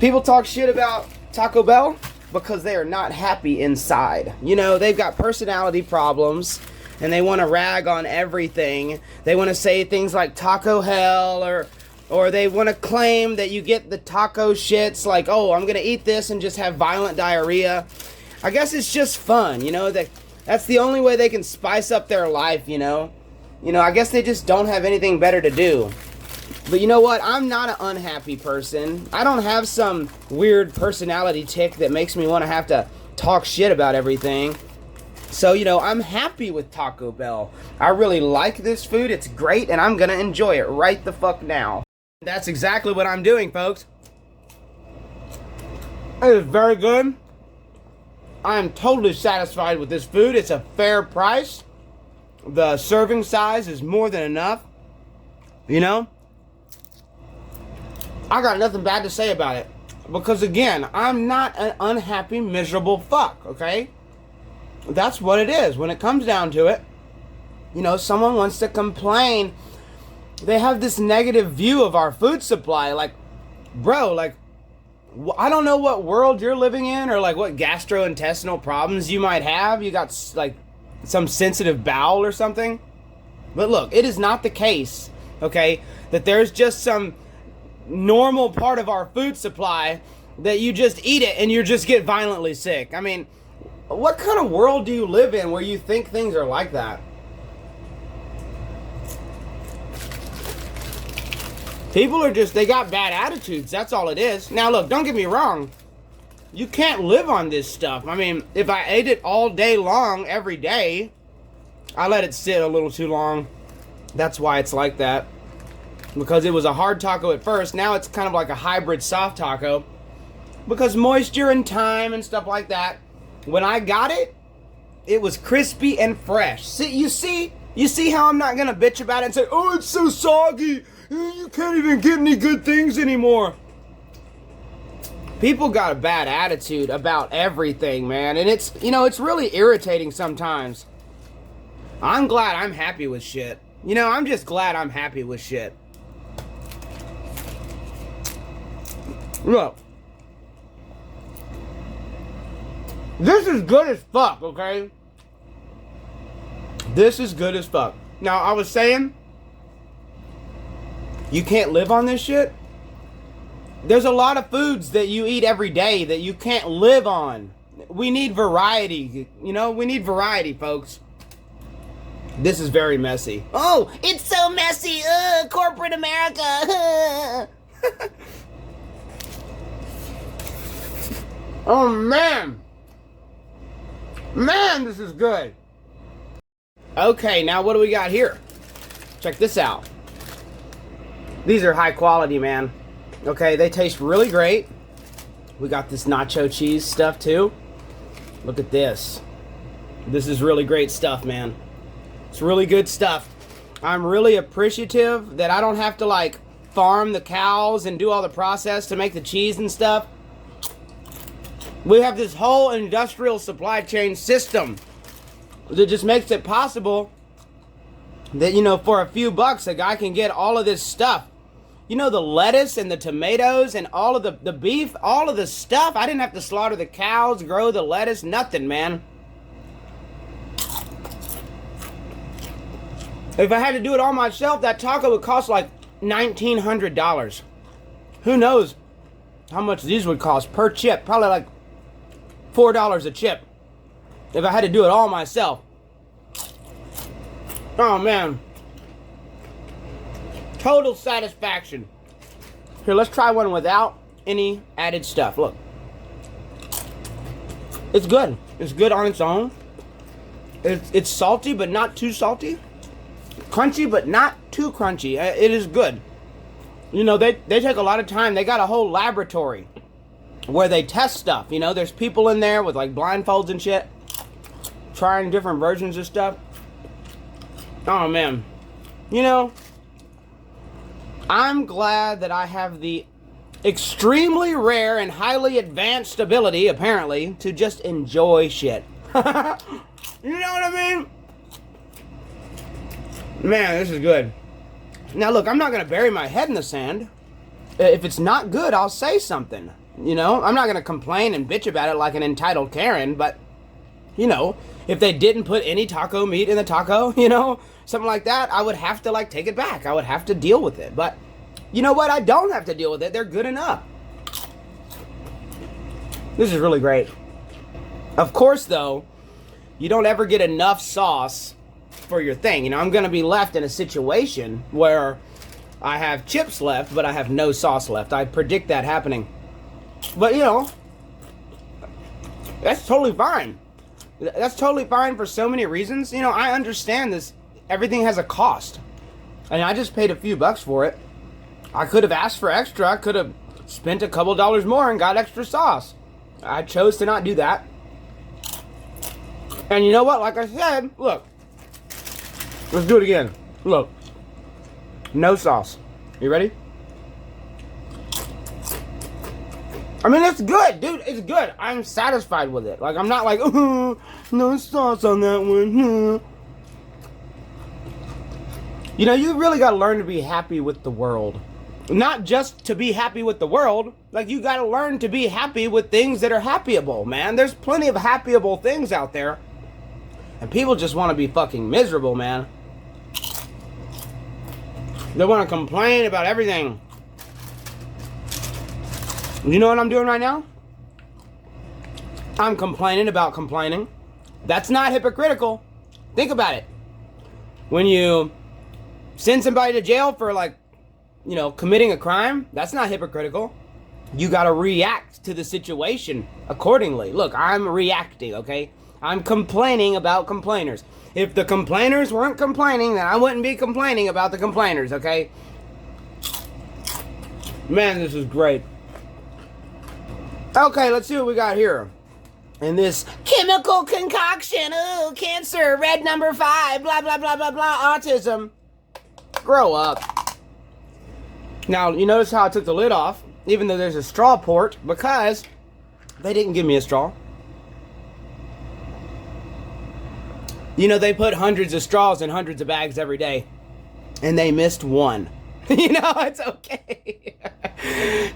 People talk shit about Taco Bell because they are not happy inside. You know, they've got personality problems and they want to rag on everything. They want to say things like taco hell, or they want to claim that you get the taco shits like, oh, I'm going to eat this and just have violent diarrhea. I guess it's just fun, you know, that's the only way they can spice up their life, you know. You know, I guess they just don't have anything better to do. But you know what? I'm not an unhappy person. I don't have some weird personality tick that makes me want to have to talk shit about everything. So, you know, I'm happy with Taco Bell. I really like this food. It's great, and I'm going to enjoy it right the fuck now. That's exactly what I'm doing, folks. It is very good. I am totally satisfied with this food. It's a fair price. The serving size is more than enough. You know? I got nothing bad to say about it. Because again, I'm not an unhappy, miserable fuck, okay? That's what it is. When it comes down to it, you know, someone wants to complain. They have this negative view of our food supply. Like, bro, like, I don't know what world you're living in or like what gastrointestinal problems you might have. You got like some sensitive bowel or something. But look, it is not the case, okay, that there's just some normal part of our food supply that you just eat it and you just get violently sick. I mean, what kind of world do you live in where you think things are like that? People are just, they got bad attitudes. That's all it is. Now, look, don't get me wrong. You can't live on this stuff. I mean, if I ate it all day long, every day, I let it sit a little too long. That's why it's like that. Because it was a hard taco at first. Now it's kind of like a hybrid soft taco. Because moisture and time and stuff like that. When I got it, it was crispy and fresh. You see how I'm not going to bitch about it and say, oh, it's so soggy. You can't even get any good things anymore. People got a bad attitude about everything, man. And it's, you know, it's really irritating sometimes. I'm glad I'm happy with shit. You know, I'm just glad I'm happy with shit. Look. This is good as fuck, okay? This is good as fuck. Now, I was saying, you can't live on this shit. There's a lot of foods that you eat every day that you can't live on. We need variety. You know, we need variety, folks. This is very messy. Oh, it's so messy. Corporate America. Oh, man. Man, this is good. Okay, now what do we got here? Check this out. These are high quality, man. Okay, they taste really great. We got this nacho cheese stuff too. Look at this. This is really great stuff, man. It's really good stuff. I'm really appreciative that I don't have to like farm the cows and do all the process to make the cheese and stuff. We have this whole industrial supply chain system that just makes it possible that, you know, for a few bucks, a guy can get all of this stuff. You know, the lettuce and the tomatoes and all of the beef, all of the stuff. I didn't have to slaughter the cows, grow the lettuce, nothing, man. If I had to do it all myself, that taco would cost like $1,900. Who knows how much these would cost per chip? Probably like $4 a chip. If I had to do it all myself. Oh, man. Total satisfaction. Here, let's try one without any added stuff. Look. It's good. It's good on its own. It's salty, but not too salty. Crunchy, but not too crunchy. It is good. You know, they take a lot of time. They got a whole laboratory where they test stuff. You know, there's people in there with like blindfolds and shit, trying different versions of stuff. Oh, man. You know, I'm glad that I have the extremely rare and highly advanced ability, apparently, to just enjoy shit. You know what I mean? Man, this is good. Now, look, I'm not going to bury my head in the sand. If it's not good, I'll say something. You know, I'm not going to complain and bitch about it like an entitled Karen, but, you know, if they didn't put any taco meat in the taco, you know, something like that, I would have to, like, take it back. I would have to deal with it. But, you know what? I don't have to deal with it. They're good enough. This is really great. Of course, though, you don't ever get enough sauce for your thing. You know, I'm going to be left in a situation where I have chips left, but I have no sauce left. I predict that happening. But, you know, that's totally fine. That's totally fine for so many reasons. You know, I understand this. Everything has a cost. And I just paid a few bucks for it. I could have asked for extra. I could have spent a couple dollars more and got extra sauce. I chose to not do that. And you know what? Like I said, look. Let's do it again. Look. No sauce. You ready? I mean, it's good, dude. It's good. I'm satisfied with it. Like, I'm not like, oh, no sauce on that one. You know, you really got to learn to be happy with the world. Not just to be happy with the world. Like, you got to learn to be happy with things that are happyable, man. There's plenty of happyable things out there. And people just want to be fucking miserable, man. They want to complain about everything. You know what I'm doing right now? I'm complaining about complaining. That's not hypocritical. Think about it. When you send somebody to jail for, like, you know, committing a crime, that's not hypocritical. You gotta react to the situation accordingly. Look, I'm reacting, okay? I'm complaining about complainers. If the complainers weren't complaining, then I wouldn't be complaining about the complainers, okay? Man, this is great. Okay, let's see what we got here. In this chemical concoction, ooh, cancer, red number 5, blah, blah, blah, blah, blah, autism. Grow up. Now, you notice how I took the lid off, even though there's a straw port, because they didn't give me a straw. You know, they put hundreds of straws in hundreds of bags every day, and they missed one. You know, it's okay.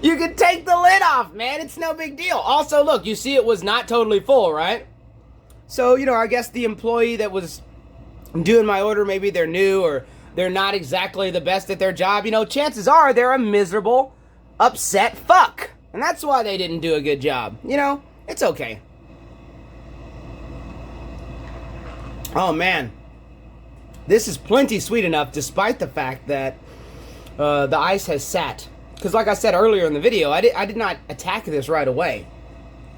You can take the lid off, man. It's no big deal. Also, look, you see it was not totally full, right? So, you know, I guess the employee that was doing my order, maybe they're new or they're not exactly the best at their job. You know, chances are they're a miserable, upset fuck. And that's why they didn't do a good job. You know, it's okay. Oh, man. This is plenty sweet enough despite the fact that the ice has sat. Because like I said earlier in the video, I did not attack this right away.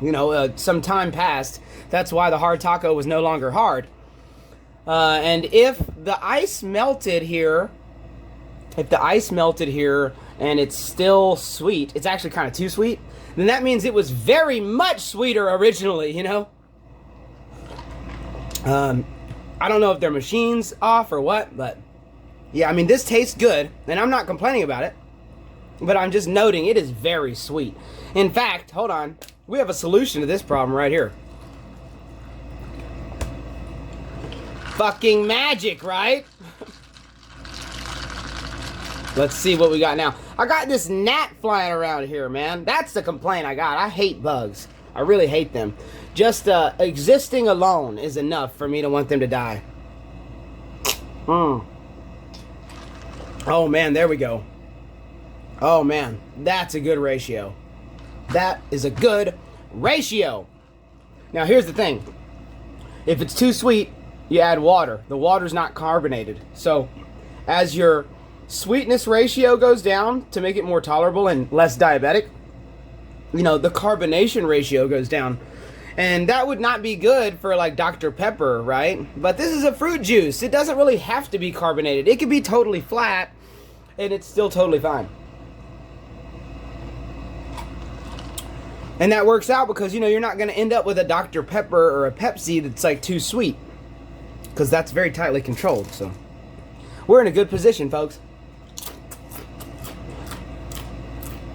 You know, some time passed. That's why the hard taco was no longer hard. And if the ice melted here, and it's still sweet, it's actually kind of too sweet, then that means it was very much sweeter originally, you know? I don't know if their machine's off or what, but yeah, I mean, this tastes good, and I'm not complaining about it, but I'm just noting it is very sweet. In fact, hold on, we have a solution to this problem right here. Fucking magic, right? Let's see what we got now. I got this gnat flying around here, man. That's the complaint I got. I hate bugs. I really hate them. Just existing alone is enough for me to want them to die. Oh, man, there we go. Oh, man, that's a good ratio. That is a good ratio. Now, here's the thing. If it's too sweet, you add water. The water's not carbonated. So, as your sweetness ratio goes down to make it more tolerable and less diabetic, you know, the carbonation ratio goes down. And that would not be good for, like, Dr. Pepper, right? But this is a fruit juice. It doesn't really have to be carbonated. It could be totally flat, and it's still totally fine. And that works out because, you know, you're not going to end up with a Dr. Pepper or a Pepsi that's, like, too sweet. Because that's very tightly controlled, so. We're in a good position, folks.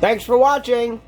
Thanks for watching.